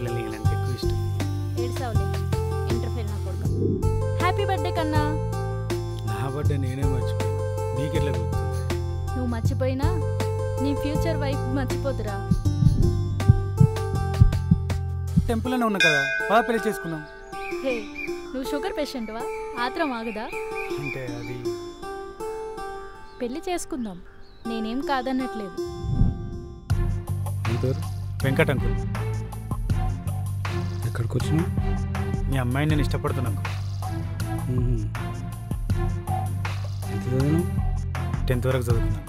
పిల్లలు ఇలాంటి ఎక్కువ ఇష్టం. ఏడ్సావులే ఇంటర్ఫేర్ నా కొడుకు. హ్యాపీ బర్త్డే కన్నా. నా బర్త్డే నేనే మర్చిపోయాను, నీకెట్లా గుర్తుంది? నువ్వు మర్చిపోయినా నీ ఫ్యూచర్ వైఫ్ మర్చిపోతురా. టెంపుల్లోనే ఉన్నా కదా, బాగా పెళ్లి చేసుకున్నాం. హే, నువ్వు షుగర్ పేషెంట్వా? ఆత్రం ఆగదా? అంటే అది పెళ్లి చేసుకుందాం, నేనేం కాదన్నట్లేదు. వెంకట్ అంకుల్. ఎక్కడికి వచ్చినా? మీ అమ్మాయిని నేను ఇష్టపడుతున్నాను. ఎంత చదివినావు? 10th వరకు చదువుకున్నాను.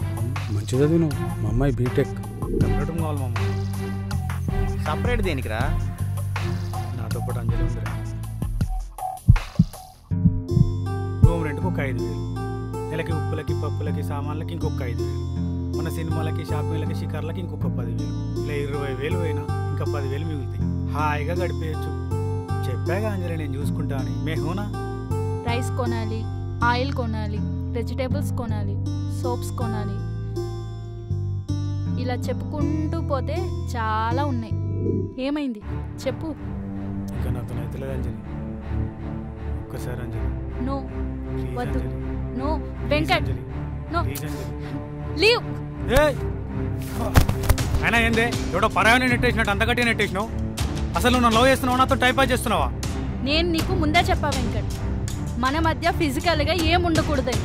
మంచి చదివినావు. మా అమ్మాయి బీటెక్. సపరేట్ కావాలి మా అమ్మ. సపరేట్ దేనికిరా? నాతో పాటు అంజలి ఉందిరా. రూమ్ రెంట్కి ఒక 5,000, నెలకి ఉప్పులకి పప్పులకి సామాన్లకి ఇంకొక 5,000, మన సినిమాలకి షాపింగ్లకి షికార్లకి ఇంకొక 10,000, ఇలా 20,000 అయినా ఇంకా 10,000 మిగులుతాయి. హాయిగా గడిపేయచ్చు. చెప్పాగా అంజలి నేను చూసుకుంటా అని. మేహోనా? రైస్ కొనాలి, ఆయిల్ కొనాలి, వెజిటేబుల్స్ కొనాలి, సోప్స్ కొనాలి, ఇలా చెప్పుకుంటూ పోతే చాలా ఉన్నాయి. ఏమైంది చెప్పు. ఇంకా నాతో నైతులేదు అంజలి. ఒక్కసారి అంజలి. నో ప్లీజ్ వద్దు. Anjali. No please Venkat, Anjali. No please Anjali. Leave. అయినా ఏందే ఎవడో పరాయణ నెట్టేసినట్టు అంత గట్టిగా నెట్టేసినావు? అసలు నువ్వు నన్ను లవ్ చేస్తున్నావు, నాతో టైం పాస్ చేస్తున్నావా? నేను నీకు ముందే చెప్పా వెంకట్, మన మధ్య ఫిజికల్గా ఏం ఉండకూడదని.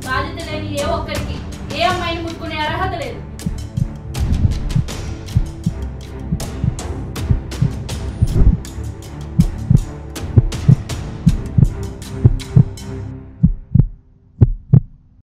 బాధ్యత లేని ఏ ఒక్కరికి ఏ అమ్మాయిని ముట్టుకునే అర్హత లేదు.